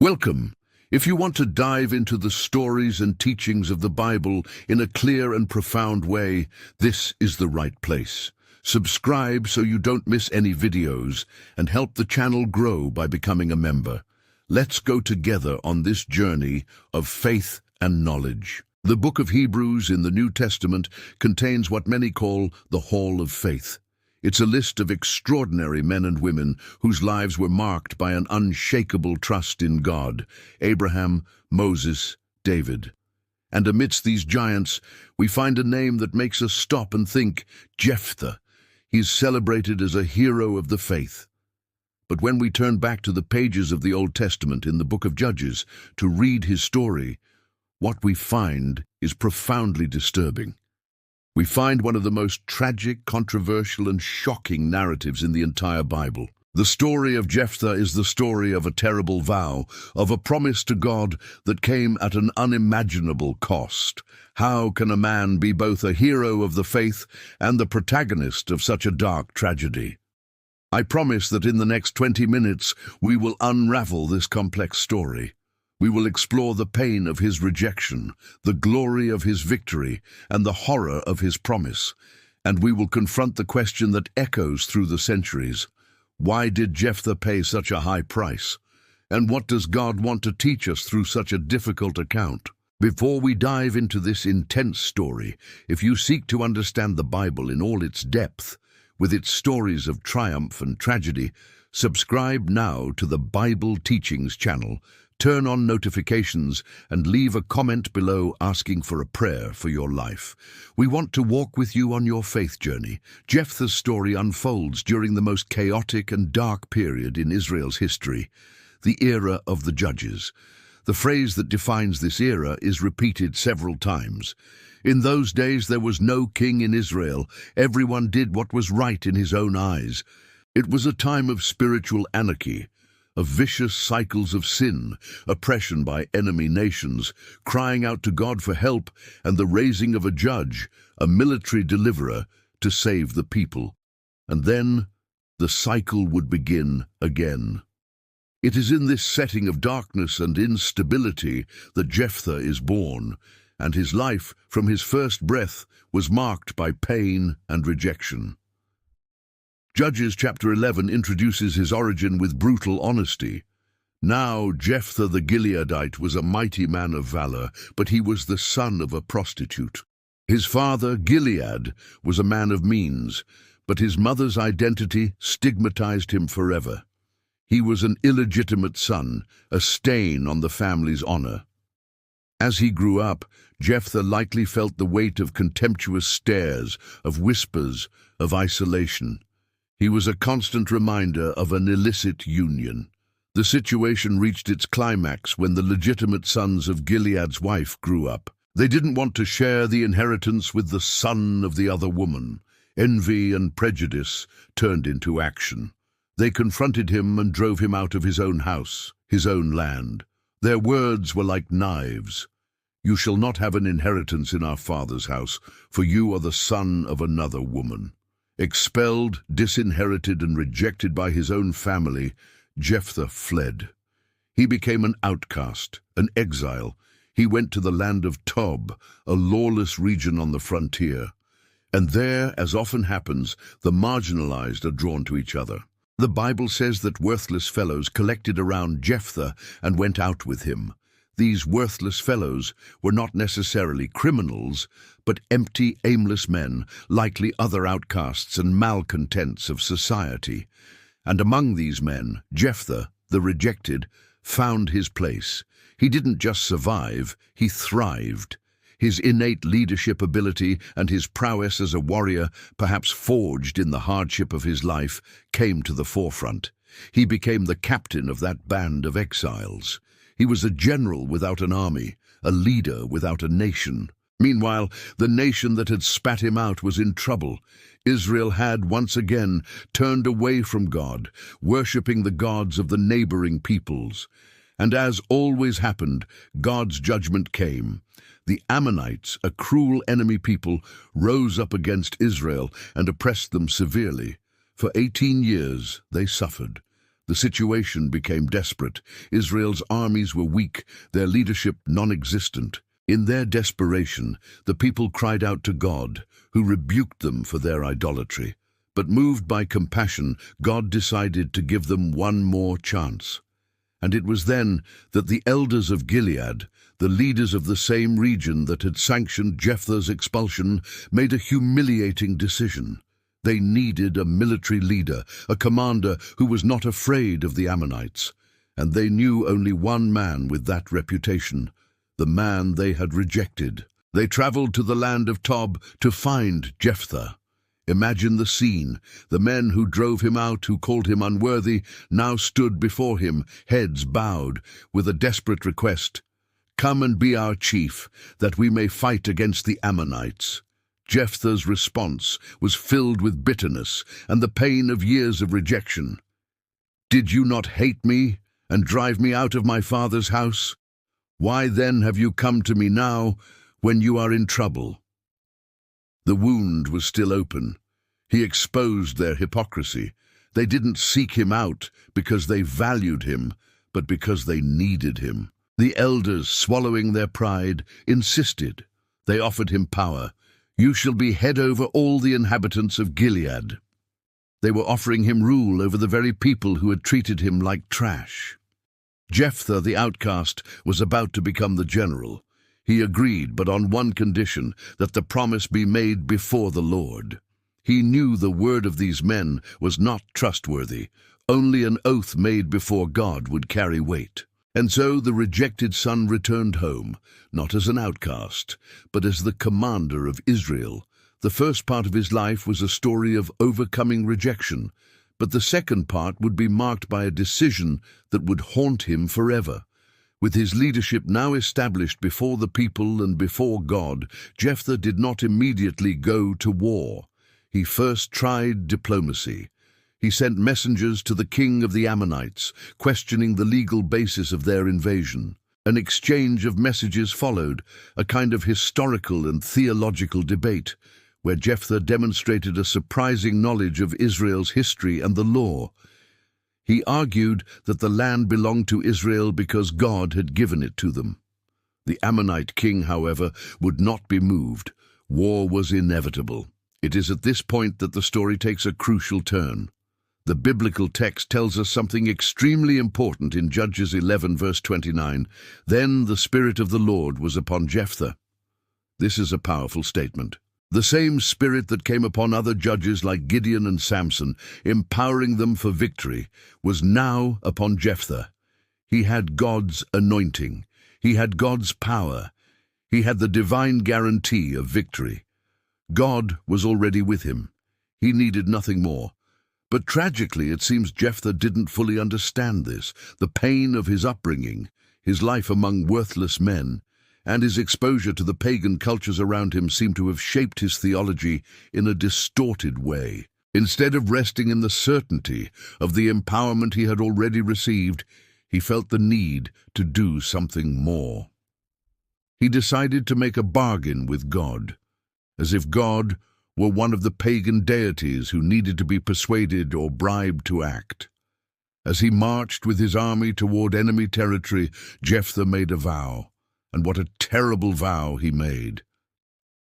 Welcome. If you want to dive into the stories and teachings of the Bible in a clear and profound way, this is the right place. Subscribe so you don't miss any videos and help the channel grow by becoming a member. Let's go together on this journey of faith and knowledge. The book of Hebrews in the New Testament contains what many call the Hall of Faith. It's a list of extraordinary men and women whose lives were marked by an unshakable trust in God: Abraham, Moses, David. And amidst these giants, we find a name that makes us stop and think: Jephthah. He's celebrated as a hero of the faith. But when we turn back to the pages of the Old Testament in the book of Judges to read his story, what we find is profoundly disturbing. We find one of the most tragic, controversial, and shocking narratives in the entire Bible. The story of Jephthah is the story of a terrible vow, of a promise to God that came at an unimaginable cost. How can a man be both a hero of the faith and the protagonist of such a dark tragedy? I promise that in the next 20 minutes we will unravel this complex story. We will explore the pain of his rejection, the glory of his victory, and the horror of his promise. And we will confront the question that echoes through the centuries: why did Jephthah pay such a high price? And what does God want to teach us through such a difficult account? Before we dive into this intense story, if you seek to understand the Bible in all its depth, with its stories of triumph and tragedy, subscribe now to the Bible Teachings channel. Turn on notifications and leave a comment below asking for a prayer for your life. We want to walk with you on your faith journey. Jephthah's story unfolds during the most chaotic and dark period in Israel's history, the era of the Judges. The phrase that defines this era is repeated several times. In those days there was no king in Israel. Everyone did what was right in his own eyes. It was a time of spiritual anarchy, of vicious cycles of sin, oppression by enemy nations, crying out to God for help, and the raising of a judge, a military deliverer, to save the people. And then the cycle would begin again. It is in this setting of darkness and instability that Jephthah is born, and his life, from his first breath, was marked by pain and rejection. Judges chapter 11 introduces his origin with brutal honesty. Now Jephthah the Gileadite was a mighty man of valor, but he was the son of a prostitute. His father, Gilead, was a man of means, but his mother's identity stigmatized him forever. He was an illegitimate son, a stain on the family's honor. As he grew up, Jephthah likely felt the weight of contemptuous stares, of whispers, of isolation. He was a constant reminder of an illicit union. The situation reached its climax when the legitimate sons of Gilead's wife grew up. They didn't want to share the inheritance with the son of the other woman. Envy and prejudice turned into action. They confronted him and drove him out of his own house, his own land. Their words were like knives. "You shall not have an inheritance in our father's house, for you are the son of another woman." Expelled, disinherited, and rejected by his own family, Jephthah fled. He became an outcast, an exile. He went to the land of Tob, a lawless region on the frontier. And there, as often happens, the marginalized are drawn to each other. The Bible says that worthless fellows collected around Jephthah and went out with him. These worthless fellows were not necessarily criminals, but empty, aimless men, likely other outcasts and malcontents of society. And among these men, Jephthah, the rejected, found his place. He didn't just survive, he thrived. His innate leadership ability and his prowess as a warrior, perhaps forged in the hardship of his life, came to the forefront. He became the captain of that band of exiles. He was a general without an army, a leader without a nation. Meanwhile, the nation that had spat him out was in trouble. Israel had once again turned away from God, worshipping the gods of the neighboring peoples. And as always happened, God's judgment came. The Ammonites, a cruel enemy people, rose up against Israel and oppressed them severely. For 18 years they suffered. The situation became desperate. Israel's armies were weak, their leadership non-existent. In their desperation, the people cried out to God, who rebuked them for their idolatry. But moved by compassion, God decided to give them one more chance. And it was then that the elders of Gilead, the leaders of the same region that had sanctioned Jephthah's expulsion, made a humiliating decision. They needed a military leader, a commander who was not afraid of the Ammonites. And they knew only one man with that reputation, the man they had rejected. They traveled to the land of Tob to find Jephthah. Imagine the scene. The men who drove him out, who called him unworthy, now stood before him, heads bowed, with a desperate request. "Come and be our chief, that we may fight against the Ammonites." Jephthah's response was filled with bitterness and the pain of years of rejection. "Did you not hate me and drive me out of my father's house? Why then have you come to me now when you are in trouble?" The wound was still open. He exposed their hypocrisy. They didn't seek him out because they valued him, but because they needed him. The elders, swallowing their pride, insisted. They offered him power. "You shall be head over all the inhabitants of Gilead." They were offering him rule over the very people who had treated him like trash. Jephthah, the outcast, was about to become the general. He agreed, but on one condition, that the promise be made before the Lord. He knew the word of these men was not trustworthy. Only an oath made before God would carry weight. And so the rejected son returned home, not as an outcast, but as the commander of Israel. The first part of his life was a story of overcoming rejection, but the second part would be marked by a decision that would haunt him forever. With his leadership now established before the people and before God, Jephthah did not immediately go to war. He first tried diplomacy. He sent messengers to the king of the Ammonites, questioning the legal basis of their invasion. An exchange of messages followed, a kind of historical and theological debate, where Jephthah demonstrated a surprising knowledge of Israel's history and the law. He argued that the land belonged to Israel because God had given it to them. The Ammonite king, however, would not be moved. War was inevitable. It is at this point that the story takes a crucial turn. The biblical text tells us something extremely important in Judges 11, verse 29. "Then the Spirit of the Lord was upon Jephthah." This is a powerful statement. The same Spirit that came upon other judges like Gideon and Samson, empowering them for victory, was now upon Jephthah. He had God's anointing. He had God's power. He had the divine guarantee of victory. God was already with him. He needed nothing more. But tragically, it seems Jephthah didn't fully understand this. The pain of his upbringing, his life among worthless men, and his exposure to the pagan cultures around him seemed to have shaped his theology in a distorted way. Instead of resting in the certainty of the empowerment he had already received, he felt the need to do something more. He decided to make a bargain with God, as if God were one of the pagan deities who needed to be persuaded or bribed to act. As he marched with his army toward enemy territory, Jephthah made a vow. And what a terrible vow he made.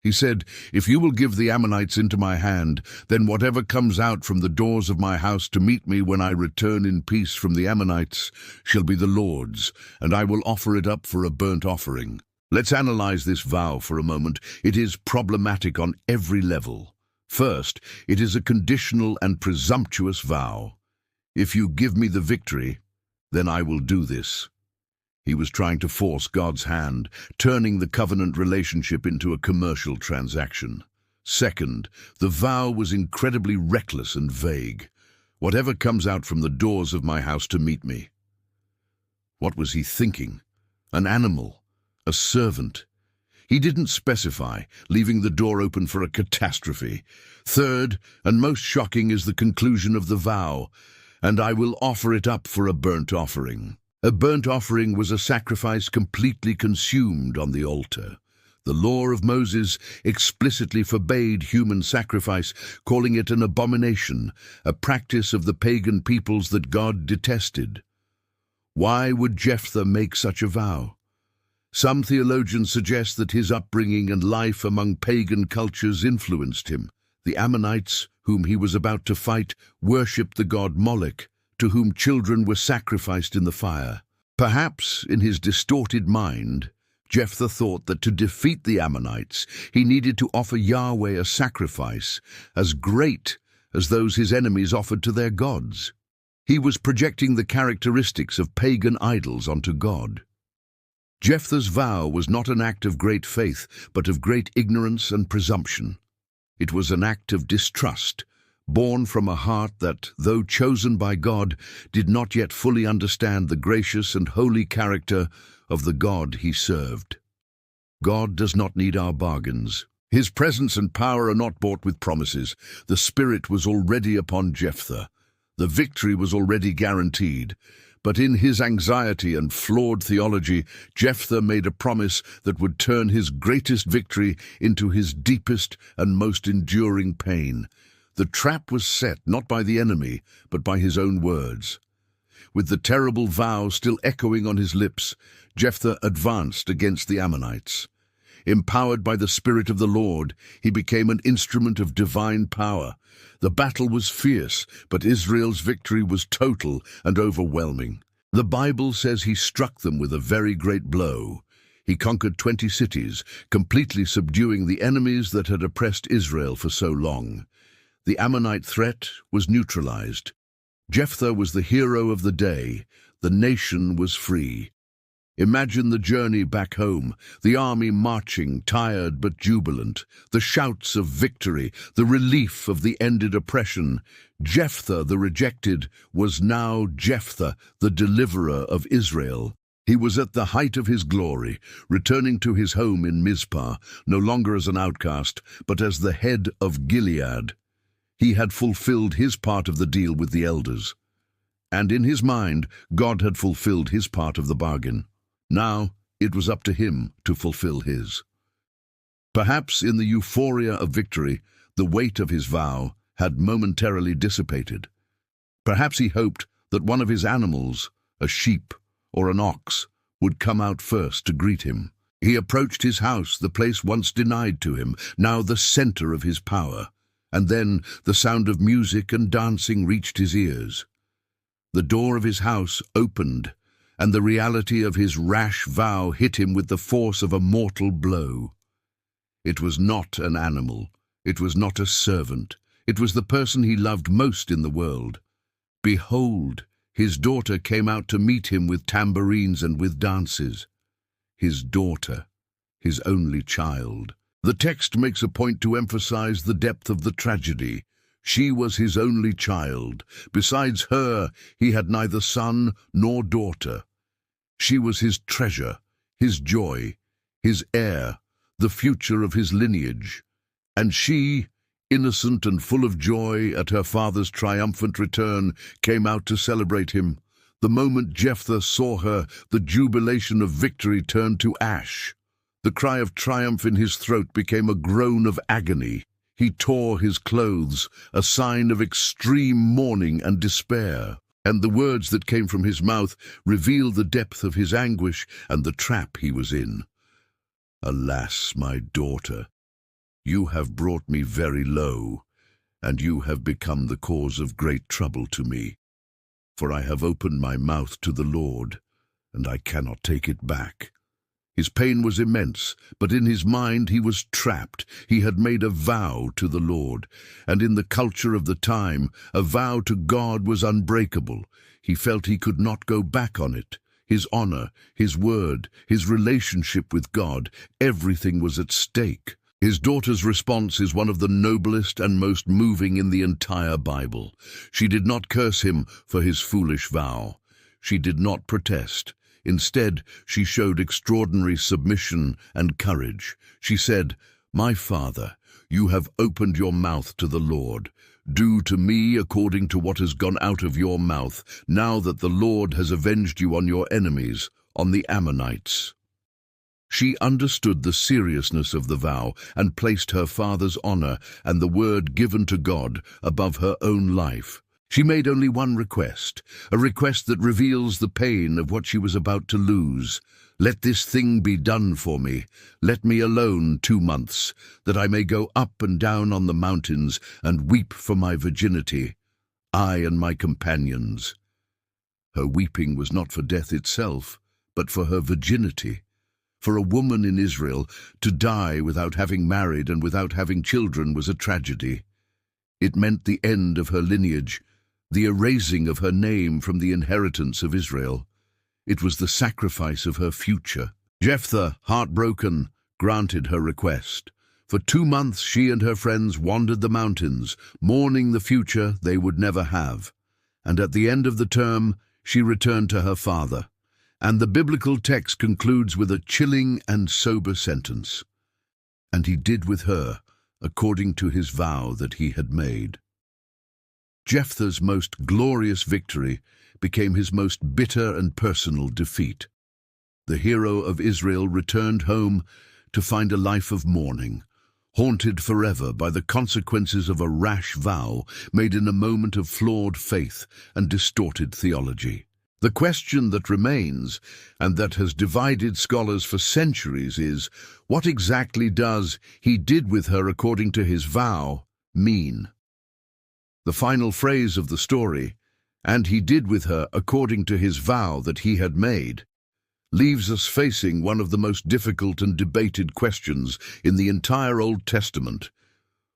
He said, "If you will give the Ammonites into my hand, then whatever comes out from the doors of my house to meet me when I return in peace from the Ammonites shall be the Lord's, and I will offer it up for a burnt offering." Let's analyze this vow for a moment. It is problematic on every level. First, it is a conditional and presumptuous vow. If you give me the victory, then I will do this. He was trying to force God's hand, turning the covenant relationship into a commercial transaction. Second, the vow was incredibly reckless and vague. Whatever comes out from the doors of my house to meet me. What was he thinking? An animal? A servant? He didn't specify, leaving the door open for a catastrophe. Third, and most shocking, is the conclusion of the vow, "And I will offer it up for a burnt offering." A burnt offering was a sacrifice completely consumed on the altar. The law of Moses explicitly forbade human sacrifice, calling it an abomination, a practice of the pagan peoples that God detested. Why would Jephthah make such a vow? Some theologians suggest that his upbringing and life among pagan cultures influenced him. The Ammonites, whom he was about to fight, worshipped the god Moloch, to whom children were sacrificed in the fire. Perhaps, in his distorted mind, Jephthah thought that to defeat the Ammonites, he needed to offer Yahweh a sacrifice as great as those his enemies offered to their gods. He was projecting the characteristics of pagan idols onto God. Jephthah's vow was not an act of great faith, but of great ignorance and presumption. It was an act of distrust, born from a heart that, though chosen by God, did not yet fully understand the gracious and holy character of the God he served. God does not need our bargains. His presence and power are not bought with promises. The Spirit was already upon Jephthah. The victory was already guaranteed. But in his anxiety and flawed theology, Jephthah made a promise that would turn his greatest victory into his deepest and most enduring pain. The trap was set not by the enemy, but by his own words. With the terrible vow still echoing on his lips, Jephthah advanced against the Ammonites. Empowered by the Spirit of the Lord, he became an instrument of divine power. The battle was fierce, but Israel's victory was total and overwhelming. The Bible says he struck them with a very great blow. He conquered 20 cities, completely subduing the enemies that had oppressed Israel for so long. The Ammonite threat was neutralized. Jephthah was the hero of the day. The nation was free. Imagine the journey back home, the army marching, tired but jubilant, the shouts of victory, the relief of the ended oppression. Jephthah, the rejected, was now Jephthah, the deliverer of Israel. He was at the height of his glory, returning to his home in Mizpah, no longer as an outcast, but as the head of Gilead. He had fulfilled his part of the deal with the elders. And in his mind, God had fulfilled his part of the bargain. Now, it was up to him to fulfill his. Perhaps in the euphoria of victory, the weight of his vow had momentarily dissipated. Perhaps he hoped that one of his animals, a sheep or an ox, would come out first to greet him. He approached his house, the place once denied to him, now the center of his power. And then the sound of music and dancing reached his ears. The door of his house opened, and the reality of his rash vow hit him with the force of a mortal blow. It was not an animal. It was not a servant. It was the person he loved most in the world. Behold, his daughter came out to meet him with tambourines and with dances. His daughter, his only child. The text makes a point to emphasize the depth of the tragedy. She was his only child. Besides her, he had neither son nor daughter. She was his treasure, his joy, his heir, the future of his lineage. And she, innocent and full of joy at her father's triumphant return, came out to celebrate him. The moment Jephthah saw her, the jubilation of victory turned to ash. The cry of triumph in his throat became a groan of agony. He tore his clothes, a sign of extreme mourning and despair. And the words that came from his mouth revealed the depth of his anguish and the trap he was in. Alas, my daughter, you have brought me very low, and you have become the cause of great trouble to me. For I have opened my mouth to the Lord, and I cannot take it back. His pain was immense, but in his mind he was trapped. He had made a vow to the Lord, and in the culture of the time, a vow to God was unbreakable. He felt he could not go back on it. His honor, his word, his relationship with God, everything was at stake. His daughter's response is one of the noblest and most moving in the entire Bible. She did not curse him for his foolish vow. She did not protest. Instead, she showed extraordinary submission and courage. She said, "My father, you have opened your mouth to the Lord. Do to me according to what has gone out of your mouth, now that the Lord has avenged you on your enemies, on the Ammonites." She understood the seriousness of the vow and placed her father's honor and the word given to God above her own life. She made only one request, a request that reveals the pain of what she was about to lose. "Let this thing be done for me. Let me alone 2 months, that I may go up and down on the mountains and weep for my virginity, I and my companions." Her weeping was not for death itself, but for her virginity. For a woman in Israel, to die without having married and without having children was a tragedy. It meant the end of her lineage, the erasing of her name from the inheritance of Israel. It was the sacrifice of her future. Jephthah, heartbroken, granted her request. For 2 months she and her friends wandered the mountains, mourning the future they would never have. And at the end of the term, she returned to her father. And the biblical text concludes with a chilling and sober sentence. "And he did with her according to his vow that he had made." Jephthah's most glorious victory became his most bitter and personal defeat. The hero of Israel returned home to find a life of mourning, haunted forever by the consequences of a rash vow made in a moment of flawed faith and distorted theology. The question that remains, and that has divided scholars for centuries, is, what exactly does "he did with her according to his vow" mean? The final phrase of the story, "and he did with her according to his vow that he had made," leaves us facing one of the most difficult and debated questions in the entire Old Testament.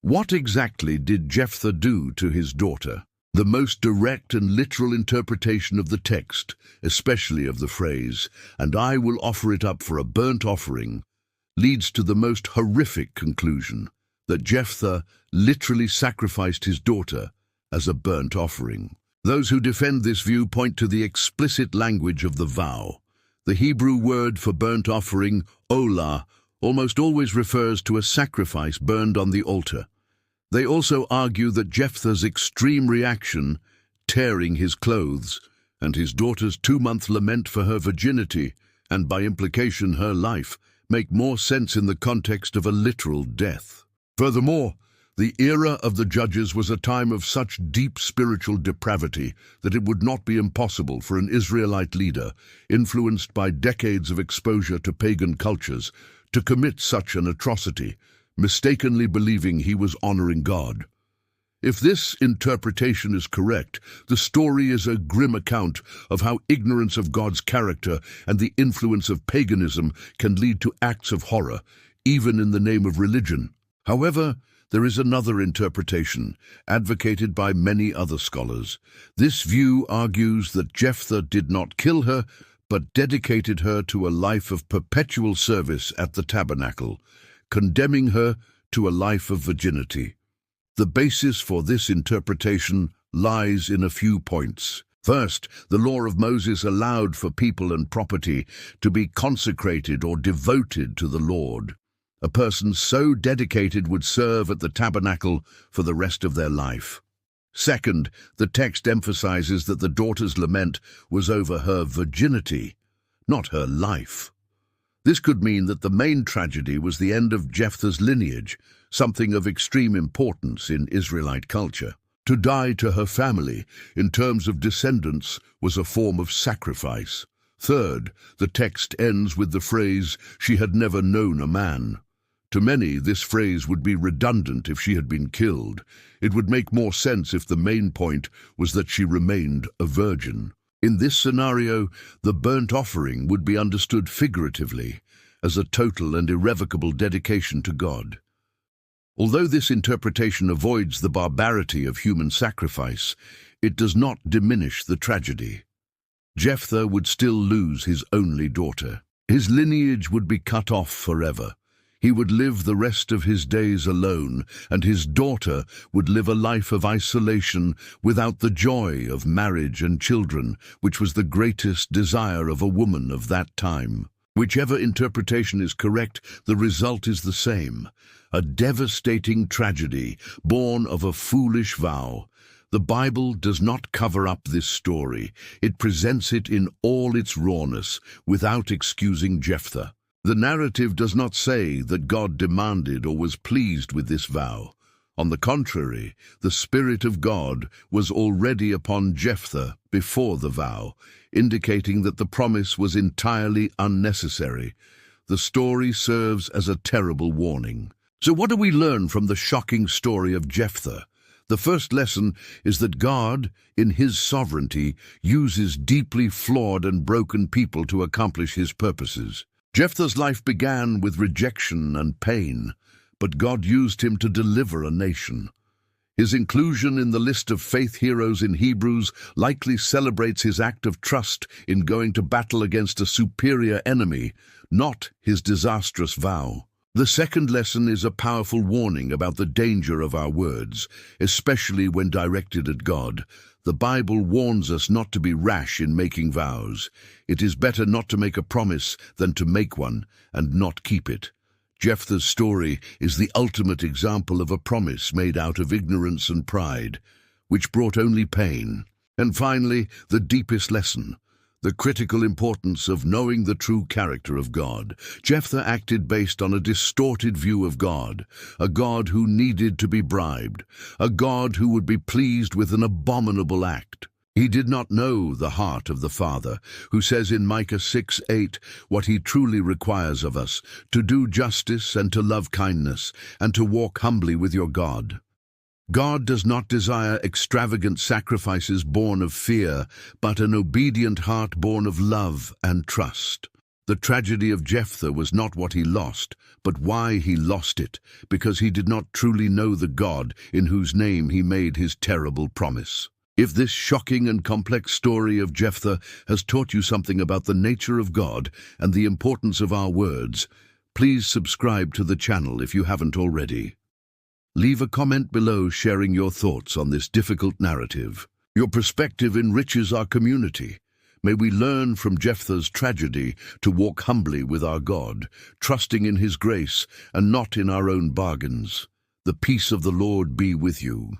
What exactly did Jephthah do to his daughter? The most direct and literal interpretation of the text, especially of the phrase, "and I will offer it up for a burnt offering," leads to the most horrific conclusion, that Jephthah literally sacrificed his daughter as a burnt offering. Those who defend this view point to the explicit language of the vow. The Hebrew word for burnt offering, olah, almost always refers to a sacrifice burned on the altar. They also argue that Jephthah's extreme reaction, tearing his clothes, and his daughter's 2-month lament for her virginity, and by implication her life, make more sense in the context of a literal death. Furthermore, the era of the Judges was a time of such deep spiritual depravity that it would not be impossible for an Israelite leader, influenced by decades of exposure to pagan cultures, to commit such an atrocity, mistakenly believing he was honoring God. If this interpretation is correct, the story is a grim account of how ignorance of God's character and the influence of paganism can lead to acts of horror, even in the name of religion. However, there is another interpretation, advocated by many other scholars. This view argues that Jephthah did not kill her, but dedicated her to a life of perpetual service at the tabernacle, condemning her to a life of virginity. The basis for this interpretation lies in a few points. First, the law of Moses allowed for people and property to be consecrated or devoted to the Lord. A person so dedicated would serve at the tabernacle for the rest of their life. Second, the text emphasizes that the daughter's lament was over her virginity, not her life. This could mean that the main tragedy was the end of Jephthah's lineage, something of extreme importance in Israelite culture. To die to her family, in terms of descendants, was a form of sacrifice. Third, the text ends with the phrase, "she had never known a man." To many, this phrase would be redundant if she had been killed. It would make more sense if the main point was that she remained a virgin. In this scenario, the burnt offering would be understood figuratively, as a total and irrevocable dedication to God. Although this interpretation avoids the barbarity of human sacrifice, it does not diminish the tragedy. Jephthah would still lose his only daughter. His lineage would be cut off forever. He would live the rest of his days alone, and his daughter would live a life of isolation without the joy of marriage and children, which was the greatest desire of a woman of that time. Whichever interpretation is correct, the result is the same: a devastating tragedy born of a foolish vow. The Bible does not cover up this story. It presents it in all its rawness, without excusing Jephthah. The narrative does not say that God demanded or was pleased with this vow. On the contrary, the Spirit of God was already upon Jephthah before the vow, indicating that the promise was entirely unnecessary. The story serves as a terrible warning. So what do we learn from the shocking story of Jephthah? The first lesson is that God, in His sovereignty, uses deeply flawed and broken people to accomplish His purposes. Jephthah's life began with rejection and pain, but God used him to deliver a nation. His inclusion in the list of faith heroes in Hebrews likely celebrates his act of trust in going to battle against a superior enemy, not his disastrous vow. The second lesson is a powerful warning about the danger of our words, especially when directed at God. The Bible warns us not to be rash in making vows. It is better not to make a promise than to make one and not keep it. Jephthah's story is the ultimate example of a promise made out of ignorance and pride, which brought only pain. And finally, the deepest lesson, the critical importance of knowing the true character of God. Jephthah acted based on a distorted view of God, a God who needed to be bribed, a God who would be pleased with an abominable act. He did not know the heart of the Father, who says in Micah 6:8 what He truly requires of us, to do justice and to love kindness, and to walk humbly with your God. God does not desire extravagant sacrifices born of fear, but an obedient heart born of love and trust. The tragedy of Jephthah was not what he lost, but why he lost it, because he did not truly know the God in whose name he made his terrible promise. If this shocking and complex story of Jephthah has taught you something about the nature of God and the importance of our words, please subscribe to the channel if you haven't already. Leave a comment below sharing your thoughts on this difficult narrative. Your perspective enriches our community. May we learn from Jephthah's tragedy to walk humbly with our God, trusting in His grace and not in our own bargains. The peace of the Lord be with you.